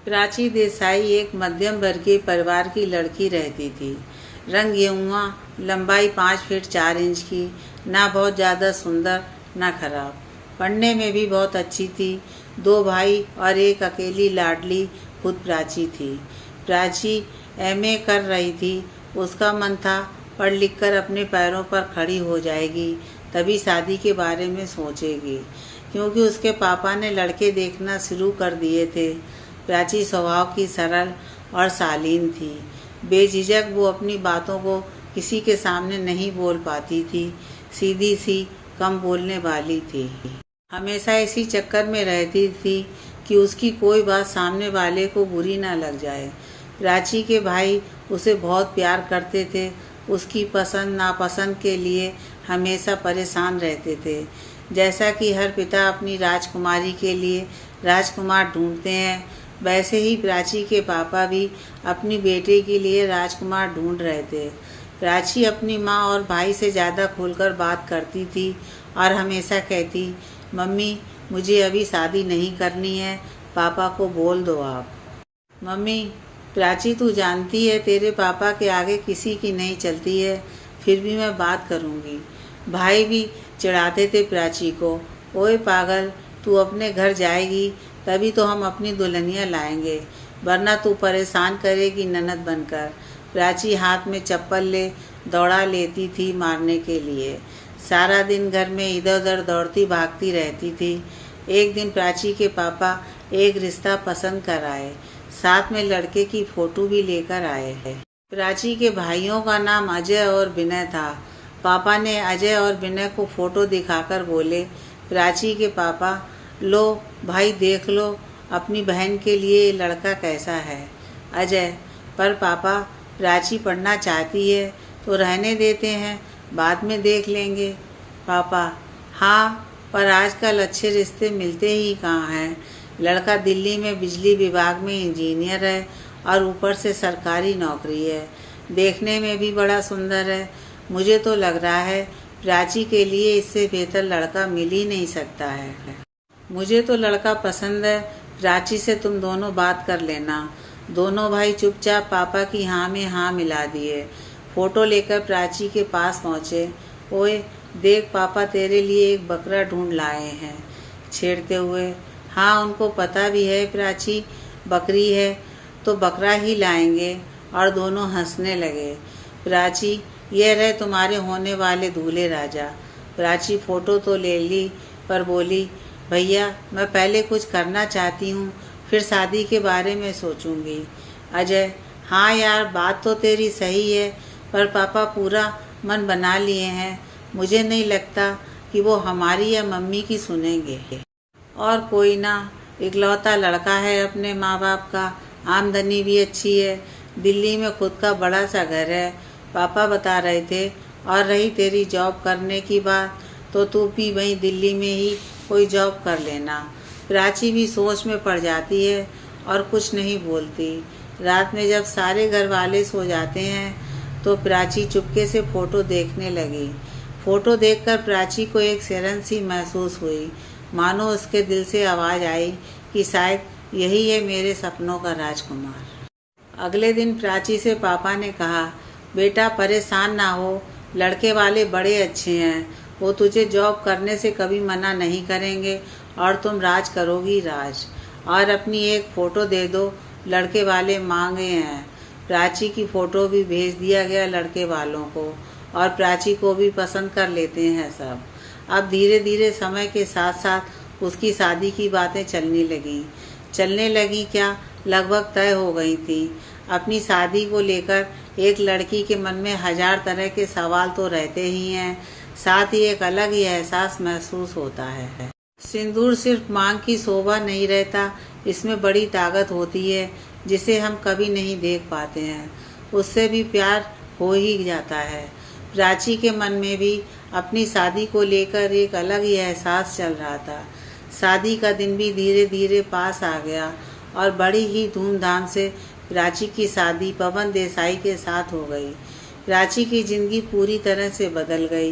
प्राची देसाई एक मध्यम वर्गीय परिवार की लड़की रहती थी। रंग गेहुआ, लंबाई 5 फीट 4 इंच की, ना बहुत ज़्यादा सुंदर ना खराब। पढ़ने में भी बहुत अच्छी थी। 2 भाई और एक अकेली लाडली खुद प्राची थी। प्राची एमए कर रही थी। उसका मन था पढ़ लिख कर अपने पैरों पर खड़ी हो जाएगी, तभी शादी के बारे में सोचेगी, क्योंकि उसके पापा ने लड़के देखना शुरू कर दिए थे। प्राची स्वभाव की सरल और शालीन थी। बेझिझक वो अपनी बातों को किसी के सामने नहीं बोल पाती थी। सीधी सी, कम बोलने वाली थी। हमेशा इसी चक्कर में रहती थी कि उसकी कोई बात सामने वाले को बुरी ना लग जाए। प्राची के भाई उसे बहुत प्यार करते थे। उसकी पसंद नापसंद के लिए हमेशा परेशान रहते थे। जैसा कि हर पिता अपनी राजकुमारी के लिए राजकुमार ढूंढते हैं, वैसे ही प्राची के पापा भी अपनी बेटे के लिए राजकुमार ढूंढ रहे थे। प्राची अपनी माँ और भाई से ज़्यादा खुलकर बात करती थी और हमेशा कहती, मम्मी मुझे अभी शादी नहीं करनी है, पापा को बोल दो आप। मम्मी, प्राची तू जानती है तेरे पापा के आगे किसी की नहीं चलती है, फिर भी मैं बात करूँगी। भाई भी चिढ़ाते थे प्राची को, ओए पागल, तू अपने घर जाएगी तभी तो हम अपनी दुल्हनिया लाएंगे, वरना तू परेशान करेगी ननद बनकर। प्राची हाथ में चप्पल ले दौड़ा लेती थी मारने के लिए। सारा दिन घर में इधर उधर दौड़ती भागती रहती थी। एक दिन प्राची के पापा एक रिश्ता पसंद कर आए, साथ में लड़के की फोटो भी लेकर आए हैं। प्राची के भाइयों का नाम अजय और विनय था। पापा ने अजय और विनय को फोटो दिखाकर बोले, प्राची के पापा, लो भाई देख लो अपनी बहन के लिए ये लड़का कैसा है। अजय, पर पापा प्राची पढ़ना चाहती है तो रहने देते हैं, बाद में देख लेंगे। पापा, हाँ, पर आजकल अच्छे रिश्ते मिलते ही कहाँ हैं। लड़का दिल्ली में बिजली विभाग में इंजीनियर है और ऊपर से सरकारी नौकरी है। देखने में भी बड़ा सुंदर है। मुझे तो लग रहा है प्राची के लिए इससे बेहतर लड़का मिल ही नहीं सकता है। मुझे तो लड़का पसंद है, प्राची से तुम दोनों बात कर लेना। दोनों भाई चुपचाप पापा की हाँ में हाँ मिला दिए। फोटो लेकर प्राची के पास पहुँचे। ओए देख, पापा तेरे लिए एक बकरा ढूंढ लाए हैं, छेड़ते हुए। हाँ, उनको पता भी है प्राची बकरी है तो बकरा ही लाएंगे। और दोनों हंसने लगे। प्राची, ये रहे तुम्हारे होने वाले दूल्हे राजा। प्राची फोटो तो ले ली पर बोली, भैया मैं पहले कुछ करना चाहती हूँ, फिर शादी के बारे में सोचूंगी। अजय, हाँ यार, बात तो तेरी सही है, पर पापा पूरा मन बना लिए हैं। मुझे नहीं लगता कि वो हमारी या मम्मी की सुनेंगे। और कोई ना, इकलौता लड़का है अपने माँ बाप का, आमदनी भी अच्छी है, दिल्ली में खुद का बड़ा सा घर है, पापा बता रहे थे। और रही तेरी जॉब करने की बात, तो तू भी वहीं दिल्ली में ही कोई जॉब कर लेना। प्राची भी सोच में पड़ जाती है और कुछ नहीं बोलती। रात में जब सारे घर वाले सो जाते हैं तो प्राची चुपके से फोटो देखने लगी। फोटो देखकर प्राची को एक सिरन सी महसूस हुई, मानो उसके दिल से आवाज़ आई कि शायद यही है मेरे सपनों का राजकुमार। अगले दिन प्राची से पापा ने कहा, बेटा परेशान ना हो, लड़के वाले बड़े अच्छे हैं, वो तुझे जॉब करने से कभी मना नहीं करेंगे और तुम राज करोगी राज। और अपनी एक फ़ोटो दे दो, लड़के वाले मांगे हैं। प्राची की फ़ोटो भी भेज दिया गया लड़के वालों को, और प्राची को भी पसंद कर लेते हैं सब। अब धीरे धीरे समय के साथ साथ उसकी शादी की बातें चलने लगी क्या, लगभग तय हो गई थी। अपनी शादी को लेकर एक लड़की के मन में 1000 तरह के सवाल तो रहते ही हैं, साथ ही एक अलग ही एहसास महसूस होता है। सिंदूर सिर्फ मांग की शोभा नहीं रहता, इसमें बड़ी ताकत होती है जिसे हम कभी नहीं देख पाते हैं, उससे भी प्यार हो ही जाता है। प्राची के मन में भी अपनी शादी को लेकर एक अलग ही एहसास चल रहा था। शादी का दिन भी धीरे धीरे पास आ गया और बड़ी ही धूमधाम से प्राची की शादी पवन देसाई के साथ हो गई। प्राची की जिंदगी पूरी तरह से बदल गई।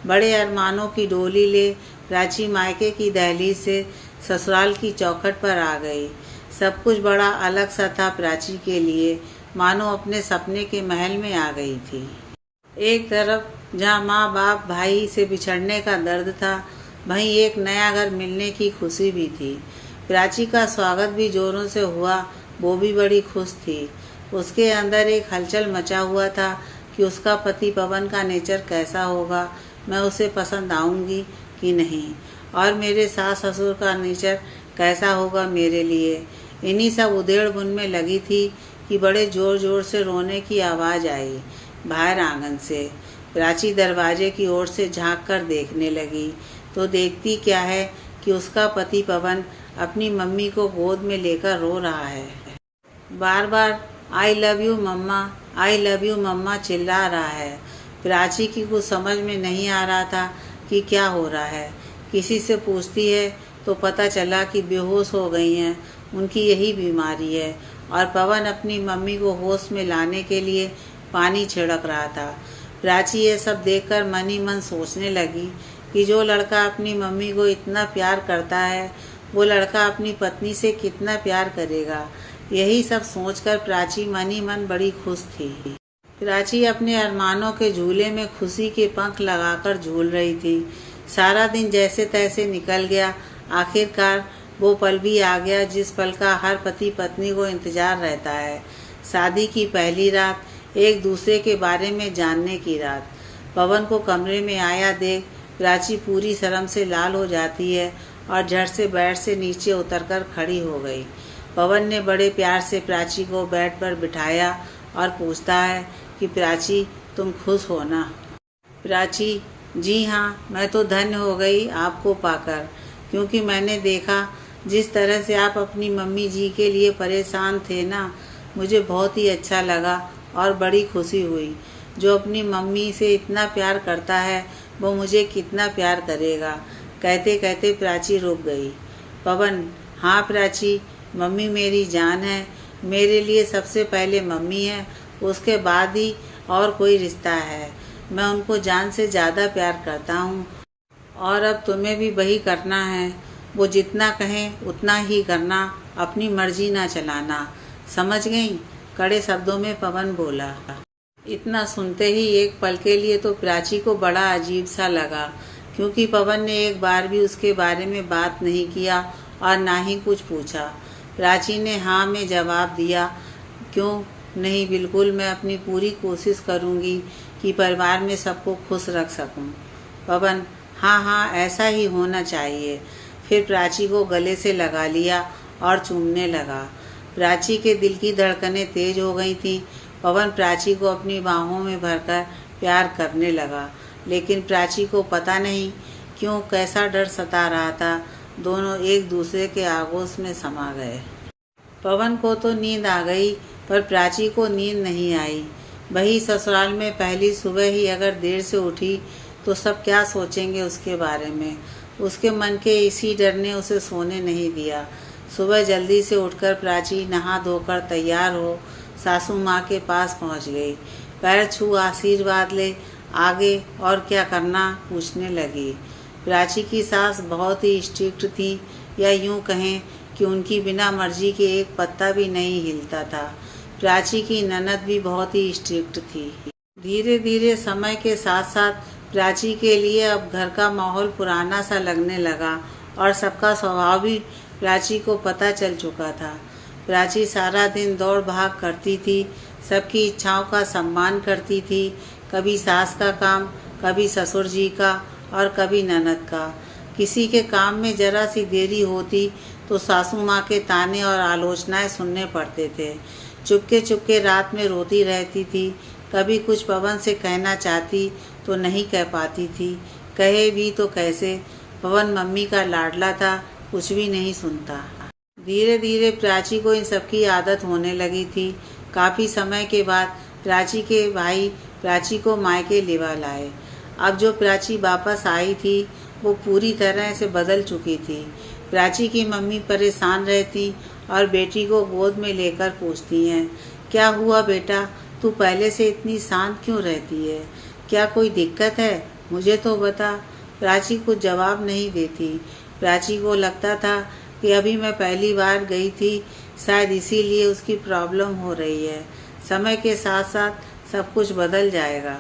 बड़े अरमानों की डोली ले प्राची मायके की दहलीज से ससुराल की चौखट पर आ गई। सब कुछ बड़ा अलग सा था प्राची के लिए, मानो अपने सपने के महल में आ गई थी। एक तरफ जहाँ माँ बाप भाई से बिछड़ने का दर्द था, वहीं एक नया घर मिलने की खुशी भी थी। प्राची का स्वागत भी जोरों से हुआ, वो भी बड़ी खुश थी। उसके अंदर एक हलचल मचा हुआ था कि उसका पति पवन का नेचर कैसा होगा, मैं उसे पसंद आऊंगी कि नहीं, और मेरे सास ससुर का नेचर कैसा होगा मेरे लिए। इन्हीं सब उधेड़-बुन में लगी थी कि बड़े जोर जोर से रोने की आवाज़ आई बाहर आंगन से। प्राची दरवाजे की ओर से झांक कर देखने लगी तो देखती क्या है कि उसका पति पवन अपनी मम्मी को गोद में लेकर रो रहा है। बार बार I love you mama, I love you mama चिल्ला रहा है। प्राची की कुछ समझ में नहीं आ रहा था कि क्या हो रहा है। किसी से पूछती है तो पता चला कि बेहोश हो गई हैं, उनकी यही बीमारी है। और पवन अपनी मम्मी को होश में लाने के लिए पानी छिड़क रहा था। प्राची ये सब देखकर मन ही मन सोचने लगी कि जो लड़का अपनी मम्मी को इतना प्यार करता है, वो लड़का अपनी पत्नी से कितना प्यार करेगा। यही सब सोचकर प्राची मन ही मन बड़ी खुश थी। प्राची अपने अरमानों के झूले में खुशी के पंख लगाकर झूल रही थी। सारा दिन जैसे तैसे निकल गया। आखिरकार वो पल भी आ गया जिस पल का हर पति पत्नी को इंतजार रहता है। शादी की पहली रात, एक दूसरे के बारे में जानने की रात। पवन को कमरे में आया देख प्राची पूरी शर्म से लाल हो जाती है और झट से बेड से नीचे उतरकर खड़ी हो गई। पवन ने बड़े प्यार से प्राची को बेड पर बिठाया और पूछता है कि प्राची तुम खुश हो ना? प्राची, जी हाँ, मैं तो धन्य हो गई आपको पाकर, क्योंकि मैंने देखा जिस तरह से आप अपनी मम्मी जी के लिए परेशान थे ना, मुझे बहुत ही अच्छा लगा और बड़ी खुशी हुई। जो अपनी मम्मी से इतना प्यार करता है वो मुझे कितना प्यार करेगा। कहते कहते प्राची रुक गई। पवन, हाँ प्राची, मम्मी मेरी जान है। मेरे लिए सबसे पहले मम्मी है, उसके बाद ही और कोई रिश्ता है। मैं उनको जान से ज़्यादा प्यार करता हूँ और अब तुम्हें भी वही करना है। वो जितना कहें उतना ही करना, अपनी मर्जी ना चलाना, समझ गई? कड़े शब्दों में पवन बोला। इतना सुनते ही एक पल के लिए तो प्राची को बड़ा अजीब सा लगा, क्योंकि पवन ने एक बार भी उसके बारे में बात नहीं किया और ना ही कुछ पूछा। प्राची ने हाँ में जवाब दिया, क्यों नहीं, बिल्कुल, मैं अपनी पूरी कोशिश करूँगी कि परिवार में सबको खुश रख सकूँ। पवन, हाँ हाँ, ऐसा ही होना चाहिए। फिर प्राची को गले से लगा लिया और चूमने लगा। प्राची के दिल की धड़कनें तेज हो गई थीं। पवन प्राची को अपनी बाहों में भरकर प्यार करने लगा, लेकिन प्राची को पता नहीं क्यों कैसा डर सता रहा था। दोनों एक दूसरे के आगोश में समा गए। पवन को तो नींद आ गई, पर प्राची को नींद नहीं आई। वही ससुराल में पहली सुबह ही अगर देर से उठी तो सब क्या सोचेंगे उसके बारे में। उसके मन के इसी डर ने उसे सोने नहीं दिया। सुबह जल्दी से उठकर प्राची नहा धोकर तैयार हो सासू माँ के पास पहुँच गई। पैर छू आशीर्वाद ले आगे और क्या करना पूछने लगी। प्राची की सास बहुत ही स्ट्रिक्ट थी, या यूँ कहें कि उनकी बिना मर्जी के एक पत्ता भी नहीं हिलता था। प्राची की ननद भी बहुत ही स्ट्रिक्ट थी। धीरे धीरे समय के साथ साथ प्राची के लिए अब घर का माहौल पुराना सा लगने लगा और सबका स्वभाव भी प्राची को पता चल चुका था। प्राची सारा दिन दौड़ भाग करती थी, सबकी इच्छाओं का सम्मान करती थी, कभी सास का काम, कभी ससुर जी का और कभी ननद का। किसी के काम में जरा सी देरी होती तो सासू माँ के ताने और आलोचनाएं सुनने पड़ते थे। चुपके चुपके रात में रोती रहती थी। कभी कुछ पवन से कहना चाहती तो नहीं कह पाती थी, कहे भी तो कैसे। पवन मम्मी का लाडला था, कुछ भी नहीं सुनता। धीरे धीरे प्राची को इन सब की आदत होने लगी थी। काफ़ी समय के बाद प्राची के भाई प्राची को मायके लेवा लाए। अब जो प्राची वापस आई थी वो पूरी तरह से बदल चुकी थी। प्राची की मम्मी परेशान रहती और बेटी को गोद में लेकर पूछती हैं, क्या हुआ बेटा, तू पहले से इतनी शांत क्यों रहती है? क्या कोई दिक्कत है? मुझे तो बता। प्राची कुछ जवाब नहीं देती। प्राची को लगता था कि अभी मैं पहली बार गई थी शायद इसीलिए उसकी प्रॉब्लम हो रही है। समय के साथ साथ सब कुछ बदल जाएगा।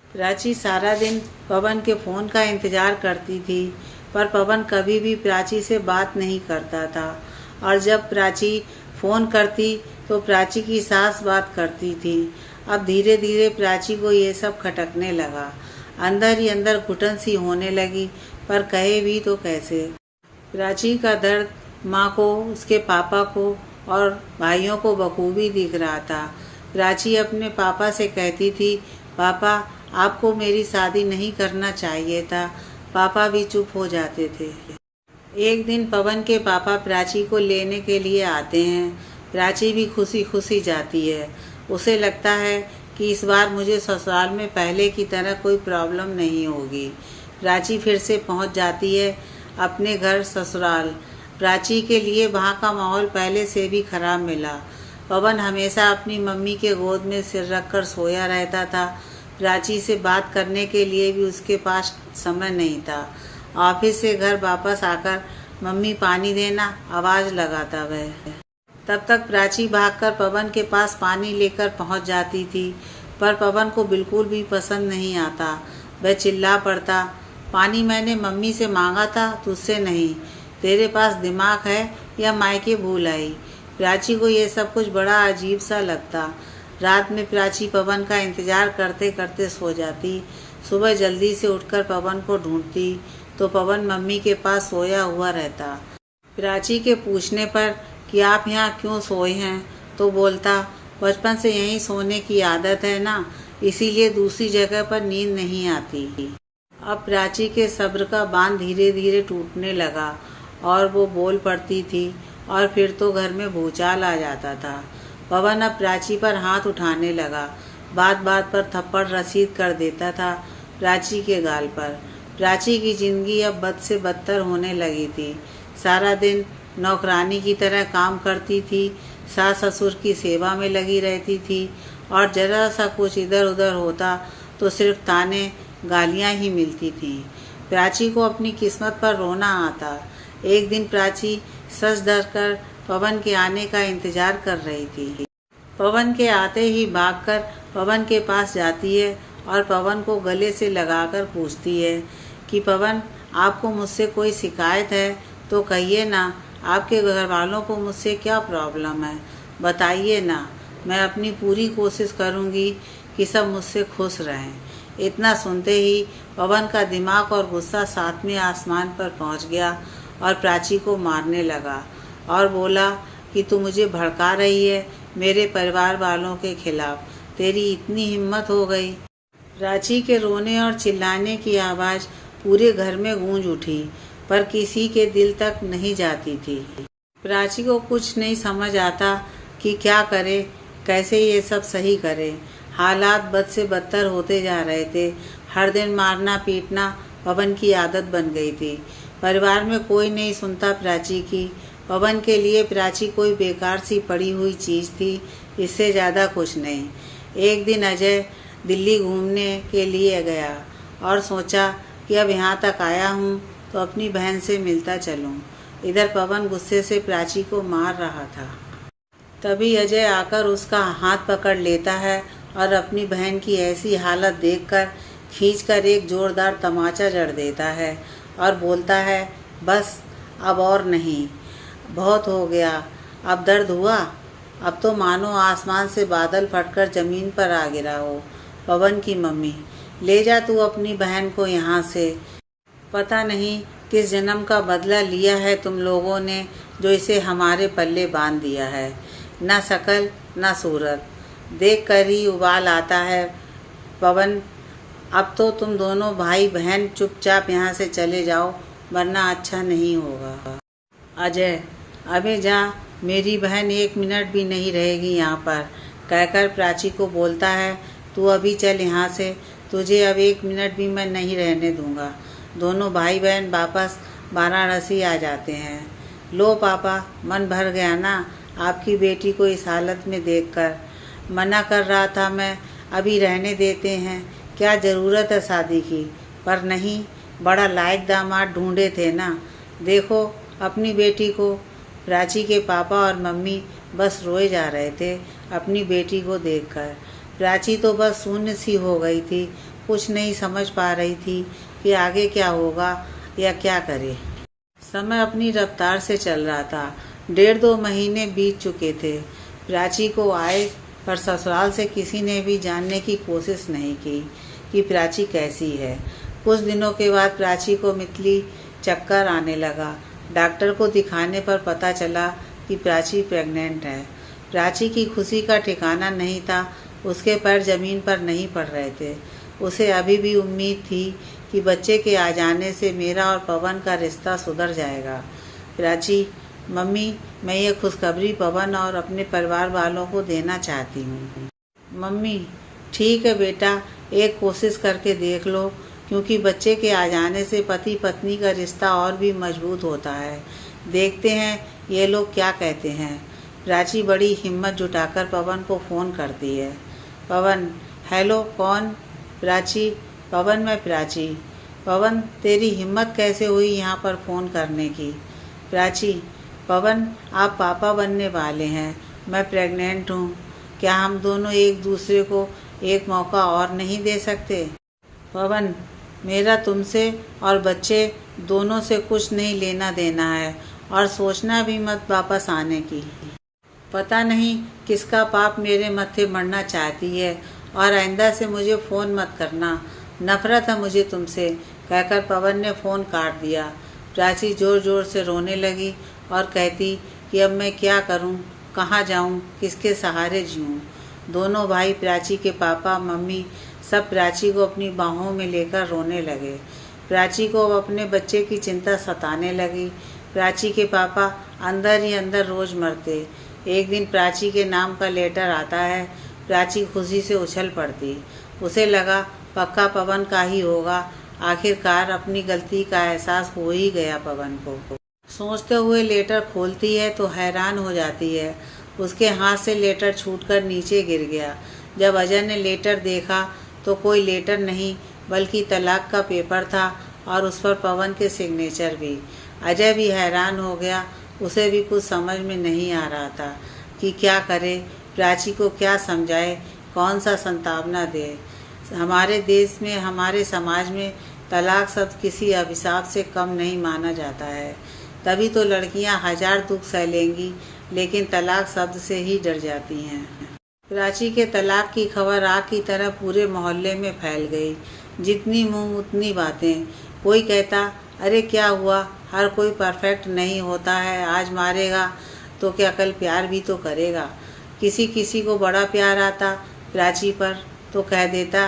प्राची सारा दिन पवन के फ़ोन का इंतज़ार करती थी, पर पवन कभी भी प्राची से बात नहीं करता था। और जब प्राची फ़ोन करती तो प्राची की सास बात करती थी। अब धीरे धीरे प्राची को ये सब खटकने लगा। अंदर ही अंदर घुटन सी होने लगी, पर कहे भी तो कैसे। प्राची का दर्द माँ को, उसके पापा को और भाइयों को बखूबी दिख रहा था। प्राची अपने पापा से कहती थी, पापा आपको मेरी शादी नहीं करना चाहिए था। पापा भी चुप हो जाते थे। एक दिन पवन के पापा प्राची को लेने के लिए आते हैं। प्राची भी खुशी खुशी जाती है। उसे लगता है कि इस बार मुझे ससुराल में पहले की तरह कोई प्रॉब्लम नहीं होगी। प्राची फिर से पहुंच जाती है अपने घर ससुराल। प्राची के लिए वहाँ का माहौल पहले से भी खराब मिला। पवन हमेशा अपनी मम्मी के गोद में सिर रखकर सोया रहता था। प्राची से बात करने के लिए भी उसके पास समय नहीं था। ऑफिस से घर वापस आकर मम्मी पानी देना आवाज़ लगाता वह। तब तक प्राची भागकर पवन के पास पानी लेकर पहुंच जाती थी, पर पवन को बिल्कुल भी पसंद नहीं आता। वह चिल्ला पड़ता, पानी मैंने मम्मी से मांगा था, तुझसे नहीं। तेरे पास दिमाग है या मायके भूल आई। प्राची को यह सब कुछ बड़ा अजीब सा लगता। रात में प्राची पवन का इंतज़ार करते करते सो जाती। सुबह जल्दी से उठकर पवन को ढूंढती तो पवन मम्मी के पास सोया हुआ रहता। प्राची के पूछने पर कि आप यहाँ क्यों सोए हैं, तो बोलता, बचपन से यहीं सोने की आदत है ना, इसीलिए दूसरी जगह पर नींद नहीं आती। अब प्राची के सब्र का बांध धीरे धीरे टूटने लगा और वो बोल पड़ती थी, और फिर तो घर में भूचाल आ जाता था। पवन अब प्राची पर हाथ उठाने लगा। बात बात पर थप्पड़ रसीद कर देता था प्राची के गाल पर। प्राची की जिंदगी अब बद से बदतर होने लगी थी। सारा दिन नौकरानी की तरह काम करती थी, सास ससुर की सेवा में लगी रहती थी, और जरा सा कुछ इधर उधर होता तो सिर्फ ताने गालियां ही मिलती थीं। प्राची को अपनी किस्मत पर रोना आता। एक दिन प्राची सज धर कर पवन के आने का इंतजार कर रही थी। पवन के आते ही भागकर पवन के पास जाती है और पवन को गले से लगाकर पूछती है कि पवन, आपको मुझसे कोई शिकायत है तो कहिए ना। आपके घर वालों को मुझसे क्या प्रॉब्लम है, बताइए ना। मैं अपनी पूरी कोशिश करूंगी कि सब मुझसे खुश रहें। इतना सुनते ही पवन का दिमाग और गुस्सा सातवें आसमान पर पहुंच गया और प्राची को मारने लगा और बोला कि तू मुझे भड़का रही है मेरे परिवार वालों के खिलाफ। तेरी इतनी हिम्मत हो गई। प्राची के रोने और चिल्लाने की आवाज़ पूरे घर में गूंज उठी, पर किसी के दिल तक नहीं जाती थी। प्राची को कुछ नहीं समझ आता कि क्या करे, कैसे ये सब सही करे। हालात बद से बदतर होते जा रहे थे। हर दिन मारना पीटना पवन की आदत बन गई थी। परिवार में कोई नहीं सुनता प्राची की। पवन के लिए प्राची कोई बेकार सी पड़ी हुई चीज़ थी, इससे ज़्यादा कुछ नहीं। एक दिन अजय दिल्ली घूमने के लिए गया और सोचा कि अब यहाँ तक आया हूँ तो अपनी बहन से मिलता चलूँ। इधर पवन गुस्से से प्राची को मार रहा था। तभी अजय आकर उसका हाथ पकड़ लेता है और अपनी बहन की ऐसी हालत देखकर खींचकर एक जोरदार तमाचा जड़ देता है और बोलता है, बस अब और नहीं, बहुत हो गया। अब दर्द हुआ? अब तो मानो आसमान से बादल फटकर ज़मीन पर आ गिरा हो। पवन की मम्मी, ले जा तू अपनी बहन को यहाँ से। पता नहीं किस जन्म का बदला लिया है तुम लोगों ने, जो इसे हमारे पल्ले बांध दिया है। ना शकल ना सूरत, देख कर ही उबाल आता है। पवन, अब तो तुम दोनों भाई बहन चुपचाप यहाँ से चले जाओ, वरना अच्छा नहीं होगा। अजय, अबे जा, मेरी बहन 1 मिनट भी नहीं रहेगी यहाँ पर, कहकर प्राची को बोलता है, तू अभी चल यहाँ से, तुझे अब 1 मिनट भी मैं नहीं रहने दूंगा। दोनों भाई बहन वापस वाराणसी आ जाते हैं। लो पापा, मन भर गया ना आपकी बेटी को इस हालत में देखकर। मना कर रहा था मैं, अभी रहने देते हैं, क्या ज़रूरत है शादी की। पर नहीं, बड़ा लायक दामाद ढूंढे थे ना। देखो अपनी बेटी को, प्राची के पापा और मम्मी बस रोए जा रहे थे अपनी बेटी को देखकर। प्राची तो बस शून्य सी हो गई थी, कुछ नहीं समझ पा रही थी कि आगे क्या होगा या क्या करे। समय अपनी रफ्तार से चल रहा था। 1.5-2 महीने बीत चुके थे। प्राची को आए पर ससुराल से किसी ने भी जानने की कोशिश नहीं की कि प्राची कैसी है। कुछ दिनों के बाद प्राची को मितली चक्कर आने लगा। डॉक्टर को दिखाने पर पता चला कि प्राची प्रेग्नेंट है। प्राची की खुशी का ठिकाना नहीं था। उसके पैर जमीन पर नहीं पड़ रहे थे। उसे अभी भी उम्मीद थी कि बच्चे के आ जाने से मेरा और पवन का रिश्ता सुधर जाएगा। प्राची, मम्मी, मैं ये खुशखबरी पवन और अपने परिवार वालों को देना चाहती हूँ। मम्मी, ठीक है बेटा, एक कोशिश करके देख लो, क्योंकि बच्चे के आ जाने से पति पत्नी का रिश्ता और भी मजबूत होता है। देखते हैं ये लोग क्या कहते हैं। प्राची बड़ी हिम्मत जुटाकर पवन को फ़ोन करती है। पवन, हेलो, कौन? प्राची, पवन, मैं प्राची। पवन, तेरी हिम्मत कैसे हुई यहाँ पर फ़ोन करने की? प्राची, पवन, आप पापा बनने वाले हैं, मैं प्रेग्नेंट हूँ। क्या हम दोनों एक दूसरे को एक मौका और नहीं दे सकते? पवन, मेरा तुमसे और बच्चे दोनों से कुछ नहीं लेना देना है और सोचना भी मत वापस आने की। पता नहीं किसका पाप मेरे मत्थे मरना चाहती है और आइंदा से मुझे फ़ोन मत करना, नफरत है मुझे तुमसे, कहकर पवन ने फ़ोन काट दिया। प्राची ज़ोर ज़ोर से रोने लगी और कहती कि अब मैं क्या करूं, कहाँ जाऊं, किसके सहारे जीऊं। दोनों भाई, प्राची के पापा मम्मी, सब प्राची को अपनी बाहों में लेकर रोने लगे। प्राची को अब अपने बच्चे की चिंता सताने लगी। प्राची के पापा अंदर ही अंदर रोज़ मरते। एक दिन प्राची के नाम का लेटर आता है। प्राची खुशी से उछल पड़ती। उसे लगा पक्का पवन का ही होगा। आखिरकार अपनी गलती का एहसास हो ही गया पवन को। सोचते हुए लेटर खोलती है तो हैरान हो जाती है। उसके हाथ से लेटर छूटकर नीचे गिर गया। जब अजय ने लेटर देखा तो कोई लेटर नहीं बल्कि तलाक का पेपर था और उस पर पवन के सिग्नेचर भी। अजय भी हैरान हो गया। उसे भी कुछ समझ में नहीं आ रहा था कि क्या करे, प्राची को क्या समझाए, कौन सा संतावना दे। हमारे देश में, हमारे समाज में तलाक शब्द किसी अभिशाप से कम नहीं माना जाता है। तभी तो लड़कियां 1000 दुख सह लेंगी, लेकिन तलाक शब्द से ही डर जाती हैं। प्राची के तलाक की खबर आग की तरह पूरे मोहल्ले में फैल गई। जितनी मुंह उतनी बातें। कोई कहता, अरे क्या हुआ, हर कोई परफेक्ट नहीं होता है, आज मारेगा तो क्या कल प्यार भी तो करेगा। किसी किसी को बड़ा प्यार आता प्राची पर तो कह देता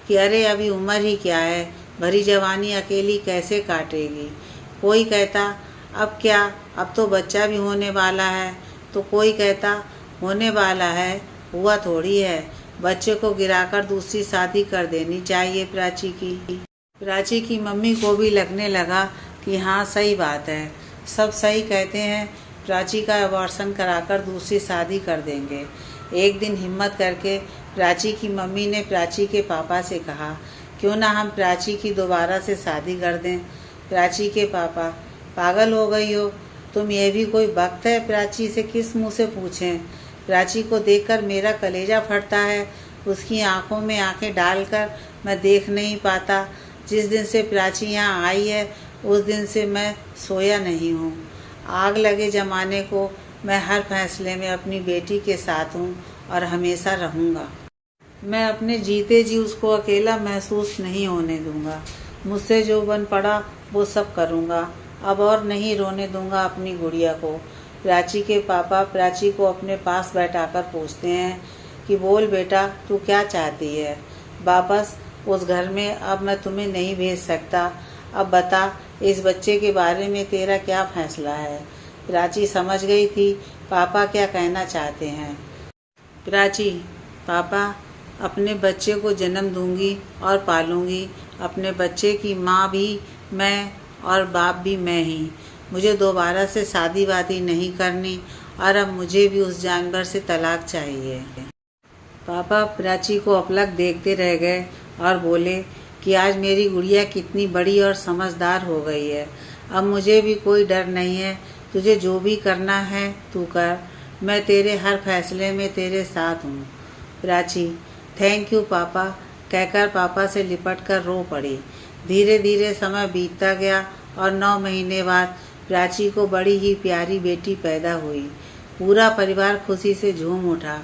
कि अरे अभी उम्र ही क्या है, भरी जवानी अकेली कैसे काटेगी। कोई कहता अब क्या, अब तो बच्चा भी होने वाला है। तो कोई कहता होने वाला है, हुआ थोड़ी है, बच्चे को गिराकर दूसरी शादी कर देनी चाहिए प्राची की। प्राची की मम्मी को भी लगने लगा कि हाँ सही बात है, सब सही कहते हैं, प्राची का अबॉर्शन कराकर दूसरी शादी कर देंगे। एक दिन हिम्मत करके प्राची की मम्मी ने प्राची के पापा से कहा, क्यों ना हम प्राची की दोबारा से शादी कर दें। प्राची के पापा, पागल हो गई हो तुम, ये भी कोई वक्त है प्राची से किस मुंह से पूछें। प्राची को देखकर मेरा कलेजा फटता है। उसकी आंखों में आंखें डालकर मैं देख नहीं पाता। जिस दिन से प्राची यहाँ आई है उस दिन से मैं सोया नहीं हूँ। आग लगे ज़माने को, मैं हर फैसले में अपनी बेटी के साथ हूँ और हमेशा रहूँगा। मैं अपने जीते जी उसको अकेला महसूस नहीं होने दूँगा। मुझसे जो बन पड़ा वो सब करूँगा। अब और नहीं रोने दूँगा अपनी गुड़िया को। प्राची के पापा प्राची को अपने पास बैठाकर पूछते हैं कि बोल बेटा, तू क्या चाहती है। वापस उस घर में अब मैं तुम्हें नहीं भेज सकता। अब बता, इस बच्चे के बारे में तेरा क्या फैसला है। प्राची समझ गई थी पापा क्या कहना चाहते हैं। प्राची, पापा, अपने बच्चे को जन्म दूंगी और पालूंगी। अपने बच्चे की माँ भी मैं और बाप भी मैं ही। मुझे दोबारा से शादी वादी नहीं करनी और अब मुझे भी उस जानवर से तलाक चाहिए। पापा प्राची को अपलक देखते रह गए और बोले कि आज मेरी गुड़िया कितनी बड़ी और समझदार हो गई है। अब मुझे भी कोई डर नहीं है। तुझे जो भी करना है तू कर, मैं तेरे हर फैसले में तेरे साथ हूँ। प्राची, थैंक यू पापा कहकर पापा से लिपट कर रो पड़ी। धीरे धीरे समय बीतता गया और 9 महीने बाद प्राची को बड़ी ही प्यारी बेटी पैदा हुई। पूरा परिवार खुशी से झूम उठा।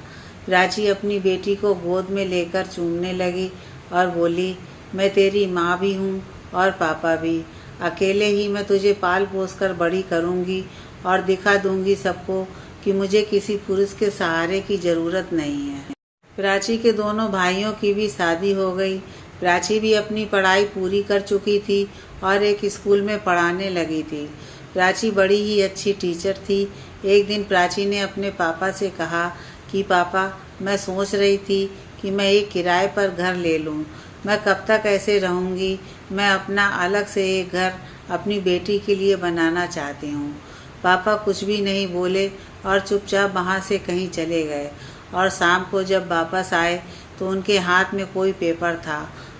प्राची अपनी बेटी को गोद में लेकर चूमने लगी और बोली, मैं तेरी माँ भी हूँ और पापा भी। अकेले ही मैं तुझे पाल पोस कर बड़ी करूँगी और दिखा दूँगी सबको कि मुझे किसी पुरुष के सहारे की ज़रूरत नहीं है। प्राची के दोनों भाइयों की भी शादी हो गई। प्राची भी अपनी पढ़ाई पूरी कर चुकी थी और एक स्कूल में पढ़ाने लगी थी। प्राची बड़ी ही अच्छी टीचर थी। एक दिन प्राची ने अपने पापा से कहा कि पापा, मैं सोच रही थी कि मैं एक किराए पर घर ले लूं। मैं कब तक ऐसे रहूंगी? मैं अपना अलग से एक घर अपनी बेटी के लिए बनाना चाहती हूँ। पापा कुछ भी नहीं बोले और चुपचाप वहाँ से कहीं चले गए। और शाम को जब वापस आए तो उनके हाथ में कोई पेपर था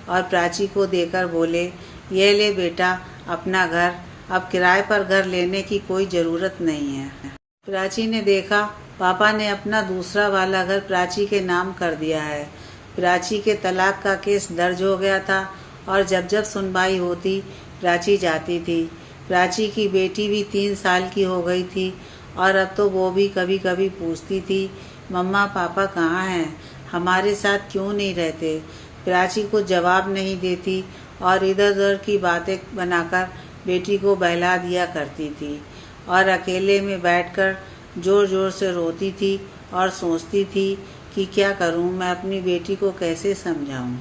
और प्राची को देकर बोले, ये ले बेटा अपना घर, अब किराए पर घर लेने की कोई ज़रूरत नहीं है। प्राची ने देखा पापा ने अपना दूसरा वाला घर प्राची के नाम कर दिया है। प्राची के तलाक का केस दर्ज हो गया था और जब जब सुनवाई होती प्राची जाती थी। प्राची की बेटी भी 3 साल की हो गई थी और अब तो वो भी कभी कभी पूछती थी, मम्मा पापा कहाँ हैं, हमारे साथ क्यों नहीं रहते। प्राची को जवाब नहीं देती और इधर उधर की बातें बनाकर बेटी को बहला दिया करती थी और अकेले में बैठकर जोर जोर से रोती थी और सोचती थी कि क्या करूं, मैं अपनी बेटी को कैसे समझाऊं।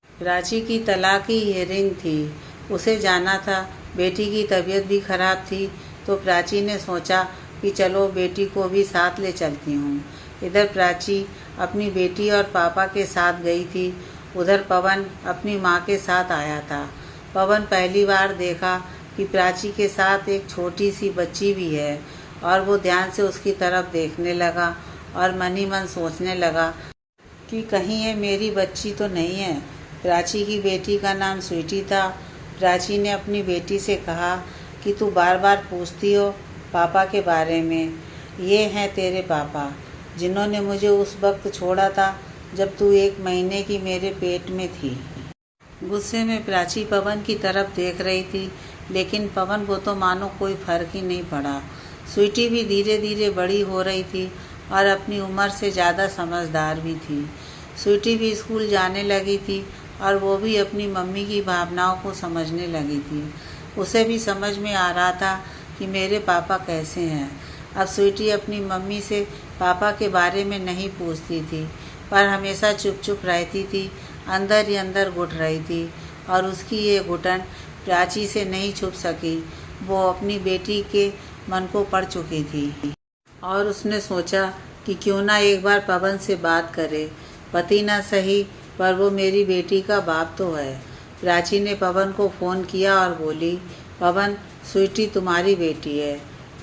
प्राची की तलाक की हियरिंग थी, उसे जाना था। बेटी की तबीयत भी खराब थी तो प्राची ने सोचा कि चलो बेटी को भी साथ ले चलती हूँ। इधर प्राची अपनी बेटी और पापा के साथ गई थी, उधर पवन अपनी माँ के साथ आया था। पवन पहली बार देखा कि प्राची के साथ एक छोटी सी बच्ची भी है और वो ध्यान से उसकी तरफ देखने लगा और मन ही मन सोचने लगा कि कहीं ये मेरी बच्ची तो नहीं है। प्राची की बेटी का नाम स्वीटी था। प्राची ने अपनी बेटी से कहा कि तू बार बार पूछती हो पापा के बारे में, ये हैं तेरे पापा जिन्होंने मुझे उस वक्त छोड़ा था जब तू 1 महीने की मेरे पेट में थी। गुस्से में प्राची पवन की तरफ देख रही थी, लेकिन पवन को तो मानो कोई फर्क ही नहीं पड़ा। स्वीटी भी धीरे धीरे बड़ी हो रही थी और अपनी उम्र से ज़्यादा समझदार भी थी। स्वीटी भी स्कूल जाने लगी थी और वो भी अपनी मम्मी की भावनाओं को समझने लगी थी। उसे भी समझ में आ रहा था कि मेरे पापा कैसे हैं। अब स्वीटी अपनी मम्मी से पापा के बारे में नहीं पूछती थी, पर हमेशा चुप चुप रहती थी, अंदर ही अंदर घुट रही थी और उसकी ये घुटन प्राची से नहीं छुप सकी। वो अपनी बेटी के मन को पड़ चुकी थी और उसने सोचा कि क्यों ना एक बार पवन से बात करे। पति ना सही पर वो मेरी बेटी का बाप तो है। प्राची ने पवन को फ़ोन किया और बोली, पवन स्वीटी तुम्हारी बेटी है।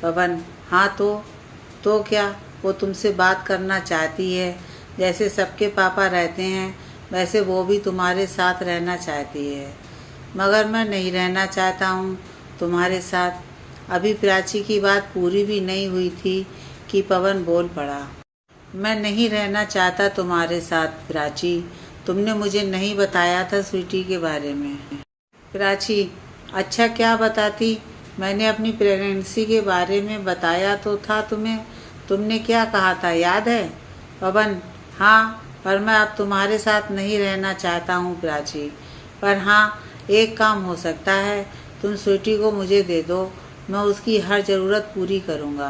पवन, हाँ तो क्या, वो तुमसे बात करना चाहती है। जैसे सबके पापा रहते हैं वैसे वो भी तुम्हारे साथ रहना चाहती है, मगर मैं नहीं रहना चाहता हूँ तुम्हारे साथ। अभी प्राची की बात पूरी भी नहीं हुई थी कि पवन बोल पड़ा, मैं नहीं रहना चाहता तुम्हारे साथ प्राची, तुमने मुझे नहीं बताया था स्वीटी के बारे में। प्राची, अच्छा क्या बताती, मैंने अपनी प्रेगनेंसी के बारे में बताया तो था तुम्हें, तुमने क्या कहा था याद है। पवन, हाँ, पर मैं अब तुम्हारे साथ नहीं रहना चाहता हूँ प्राची, पर हाँ एक काम हो सकता है, तुम स्वीटी को मुझे दे दो, मैं उसकी हर ज़रूरत पूरी करूँगा।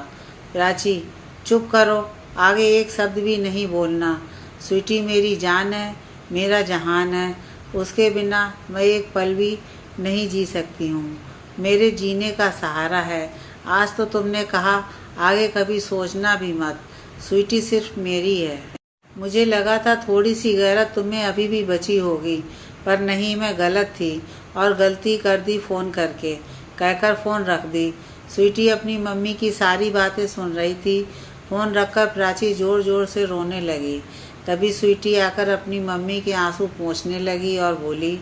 प्राची, चुप करो, आगे एक शब्द भी नहीं बोलना। स्वीटी मेरी जान है, मेरा जहान है, उसके बिना मैं एक पल भी नहीं जी सकती हूँ, मेरे जीने का सहारा है। आज तो तुमने कहा आगे कभी सोचना भी मत, स्वीटी सिर्फ मेरी है। मुझे लगा था थोड़ी सी गैरत तुम्हें अभी भी बची होगी, पर नहीं, मैं गलत थी और गलती कर दी फ़ोन करके, कहकर फ़ोन रख दी। स्वीटी अपनी मम्मी की सारी बातें सुन रही थी। फ़ोन रखकर प्राची ज़ोर ज़ोर से रोने लगी। तभी स्वीटी आकर अपनी मम्मी के आंसू पोंछने लगी और बोली,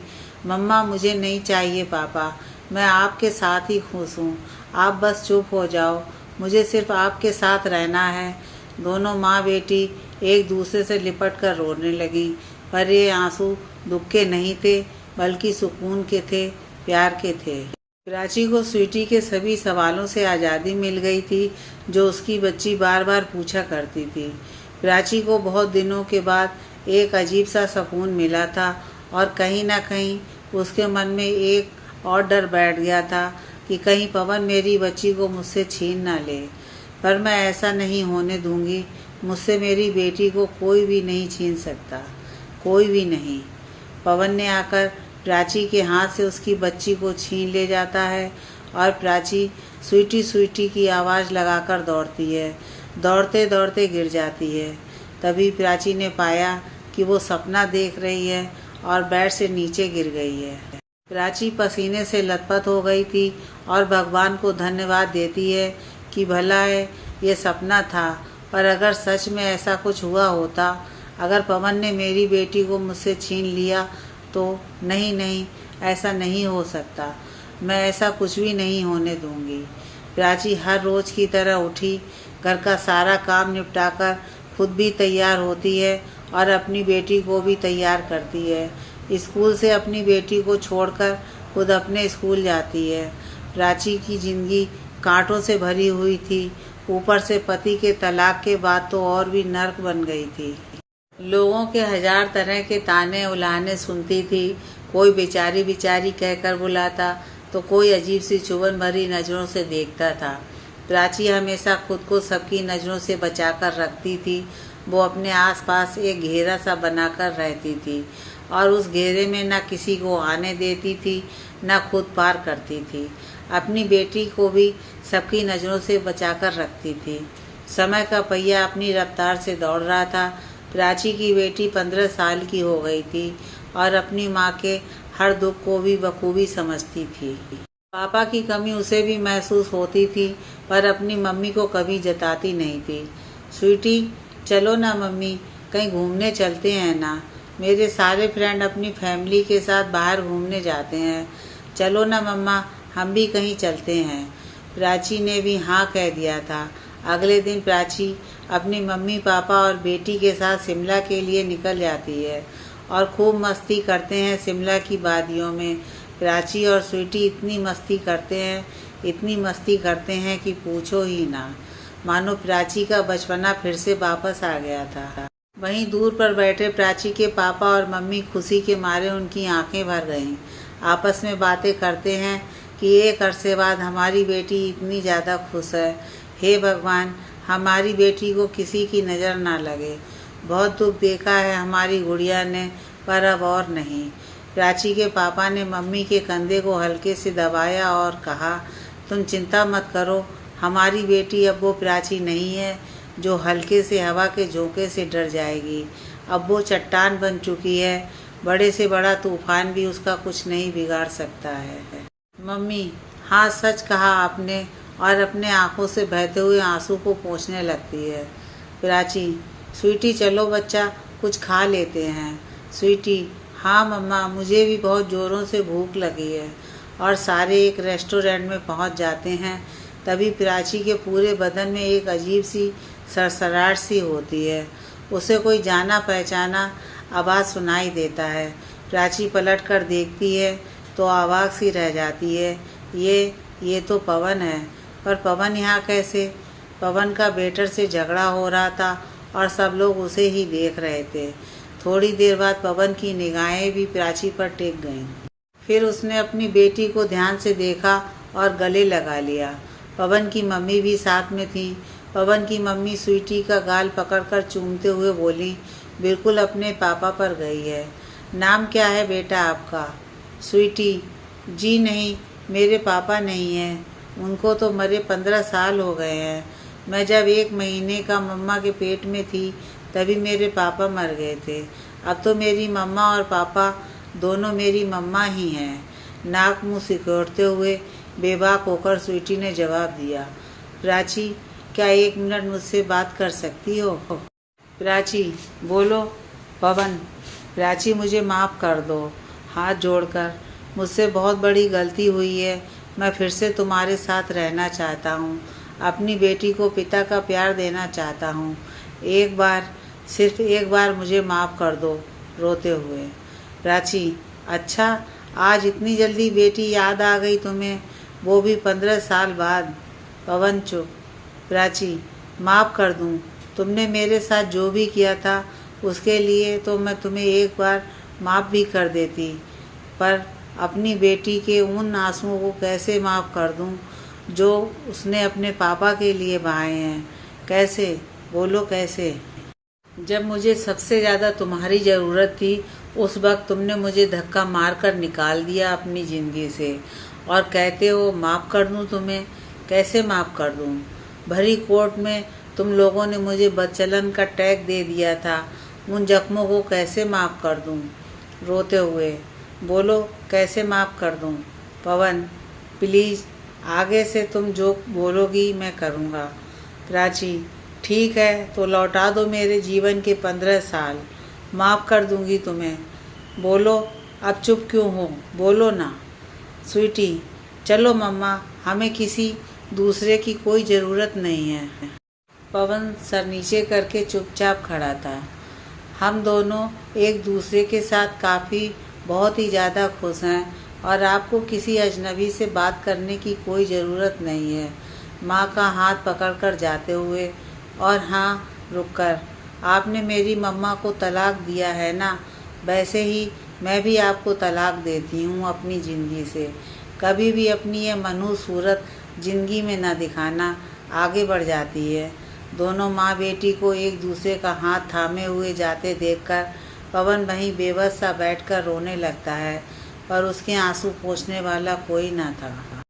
मम्मा मुझे नहीं चाहिए पापा, मैं आपके साथ ही खुश हूँ, आप बस चुप हो जाओ, मुझे सिर्फ आपके साथ रहना है। दोनों माँ बेटी एक दूसरे से लिपट कर रोने लगी, पर ये आंसू दुख के नहीं थे, बल्कि सुकून के थे, प्यार के थे। प्राची को स्वीटी के सभी सवालों से आज़ादी मिल गई थी, जो उसकी बच्ची बार बार पूछा करती थी। प्राची को बहुत दिनों के बाद एक अजीब सा सुकून मिला था, और कहीं ना कहीं उसके मन में एक और डर बैठ गया था कि कहीं पवन मेरी बच्ची को मुझसे छीन ना ले। पर मैं ऐसा नहीं होने दूंगी। मुझसे मेरी बेटी को कोई भी नहीं छीन सकता, कोई भी नहीं। पवन ने आकर प्राची के हाथ से उसकी बच्ची को छीन ले जाता है, और प्राची स्वीटी स्वीटी की आवाज़ लगाकर दौड़ती है, दौड़ते दौड़ते गिर जाती है। तभी प्राची ने पाया कि वो सपना देख रही है और बेड से नीचे गिर गई है। प्राची पसीने से लथपथ हो गई थी और भगवान को धन्यवाद देती है कि भला है ये सपना था, पर अगर सच में ऐसा कुछ हुआ होता, अगर पवन ने मेरी बेटी को मुझसे छीन लिया तो नहीं नहीं, ऐसा नहीं हो सकता। मैं ऐसा कुछ भी नहीं होने दूंगी। प्राची हर रोज़ की तरह उठी, घर का सारा काम निपटाकर खुद भी तैयार होती है और अपनी बेटी को भी तैयार करती है। स्कूल से अपनी बेटी को छोड़कर खुद अपने स्कूल जाती है। प्राची की ज़िंदगी कांटों से भरी हुई थी, ऊपर से पति के तलाक के बाद तो और भी नर्क बन गई थी। लोगों के हजार तरह के ताने उलाहने सुनती थी। कोई बेचारी बेचारी कहकर बुलाता, तो कोई अजीब सी चुभन भरी नज़रों से देखता था। प्राची हमेशा खुद को सबकी नज़रों से बचाकर रखती थी। वो अपने आसपास एक घेरा सा बनाकर रहती थी, और उस घेरे में न किसी को आने देती थी, न खुद पार करती थी। अपनी बेटी को भी सबकी नज़रों से बचाकर रखती थी। समय का पहिया अपनी रफ्तार से दौड़ रहा था। प्राची की बेटी 15 साल की हो गई थी और अपनी माँ के हर दुख को भी बखूबी समझती थी। पापा की कमी उसे भी महसूस होती थी, पर अपनी मम्मी को कभी जताती नहीं थी। स्वीटी, चलो ना मम्मी, कहीं घूमने चलते हैं ना। मेरे सारे फ्रेंड अपनी फैमिली के साथ बाहर घूमने जाते हैं। चलो ना मम्मा, हम भी कहीं चलते हैं। प्राची ने भी हाँ कह दिया था। अगले दिन प्राची अपनी मम्मी पापा और बेटी के साथ शिमला के लिए निकल जाती है और खूब मस्ती करते हैं शिमला की वादियों में। प्राची और स्वीटी इतनी मस्ती करते हैं, इतनी मस्ती करते हैं कि पूछो ही ना। मानो प्राची का बचपना फिर से वापस आ गया था। वहीं दूर पर बैठे प्राची के पापा और मम्मी खुशी के मारे उनकी आंखें भर गईं। आपस में बातें करते हैं कि एक अरसे बाद हमारी बेटी इतनी ज़्यादा खुश है। हे भगवान, हमारी बेटी को किसी की नज़र ना लगे। बहुत दुख देखा है हमारी गुड़िया ने, पर अब और नहीं। प्राची के पापा ने मम्मी के कंधे को हल्के से दबाया और कहा, तुम चिंता मत करो, हमारी बेटी अब वो प्राची नहीं है जो हल्के से हवा के झोंके से डर जाएगी। अब वो चट्टान बन चुकी है। बड़े से बड़ा तूफान भी उसका कुछ नहीं बिगाड़ सकता है। मम्मी, हाँ सच कहा आपने, और अपने आंखों से बहते हुए आंसू को पोंछने लगती है। प्राची, स्वीटी चलो बच्चा, कुछ खा लेते हैं। स्वीटी, हाँ मम्मा, मुझे भी बहुत ज़ोरों से भूख लगी है। और सारे एक रेस्टोरेंट में पहुंच जाते हैं। तभी प्राची के पूरे बदन में एक अजीब सी सरसराहट सी होती है। उसे कोई जाना पहचाना आवाज़ सुनाई देता है। प्राची पलट कर देखती है तो आवाज़ सी रह जाती है, ये तो पवन है। पर पवन यहाँ कैसे? पवन का बेटर से झगड़ा हो रहा था और सब लोग उसे ही देख रहे थे। थोड़ी देर बाद पवन की निगाहें भी प्राची पर टिक गईं। फिर उसने अपनी बेटी को ध्यान से देखा और गले लगा लिया। पवन की मम्मी भी साथ में थी। पवन की मम्मी स्वीटी का गाल पकड़कर चूमते हुए बोली, बिल्कुल अपने पापा पर गई है। नाम क्या है बेटा आपका? स्वीटी, जी नहीं, मेरे पापा नहीं हैं, उनको तो मरे 15 साल हो गए हैं। मैं जब 1 महीने का मम्मा के पेट में थी तभी मेरे पापा मर गए थे। अब तो मेरी मम्मा और पापा दोनों मेरी मम्मा ही हैं। नाक मुँह सिकोड़ते हुए बेबाक होकर स्वीटी ने जवाब दिया। प्राची, क्या 1 मिनट मुझसे बात कर सकती हो? प्राची, बोलो। पवन, प्राची मुझे माफ़ कर दो, हाथ जोड़कर। मुझसे बहुत बड़ी गलती हुई है। मैं फिर से तुम्हारे साथ रहना चाहता हूँ। अपनी बेटी को पिता का प्यार देना चाहता हूँ। एक बार, सिर्फ एक बार मुझे माफ़ कर दो। रोते हुए। प्राची, अच्छा, आज इतनी जल्दी बेटी याद आ गई तुम्हें, वो भी 15 साल बाद। पवन चुप। प्राची, माफ़ कर दूँ, तुमने मेरे साथ जो भी किया था उसके लिए तो मैं तुम्हें एक बार माफ़ भी कर देती, पर अपनी बेटी के उन आंसुओं को कैसे माफ़ कर दूं जो उसने अपने पापा के लिए बहाए हैं। कैसे, बोलो कैसे? जब मुझे सबसे ज़्यादा तुम्हारी ज़रूरत थी उस वक्त तुमने मुझे धक्का मारकर निकाल दिया अपनी ज़िंदगी से, और कहते हो माफ़ कर दूं तुम्हें। कैसे माफ़ कर दूं? भरी कोर्ट में तुम लोगों ने मुझे बदचलन का टैग दे दिया था, उन जख्मों को कैसे माफ़ कर दूं? रोते हुए। बोलो कैसे माफ़ कर दूं? पवन, प्लीज़, आगे से तुम जो बोलोगी मैं करूँगा। प्राची, ठीक है, तो लौटा दो मेरे जीवन के 15 साल, माफ़ कर दूंगी तुम्हें। बोलो, अब चुप क्यों हो, बोलो ना। स्वीटी, चलो मम्मा, हमें किसी दूसरे की कोई ज़रूरत नहीं है। पवन सर नीचे करके चुपचाप खड़ा था। हम दोनों एक दूसरे के साथ काफ़ी बहुत ही ज़्यादा खुश हैं और आपको किसी अजनबी से बात करने की कोई ज़रूरत नहीं है। माँ का हाथ पकड़कर जाते हुए। और हाँ, रुककर, आपने मेरी मम्मा को तलाक दिया है ना, वैसे ही मैं भी आपको तलाक देती हूँ अपनी ज़िंदगी से। कभी भी अपनी ये मनहूस सूरत ज़िंदगी में न दिखाना। आगे बढ़ जाती है। दोनों माँ बेटी को एक दूसरे का हाथ थामे हुए जाते देखकर पवन वहीं बेबस सा बैठकर रोने लगता है, पर उसके आंसू पोंछने वाला कोई न था।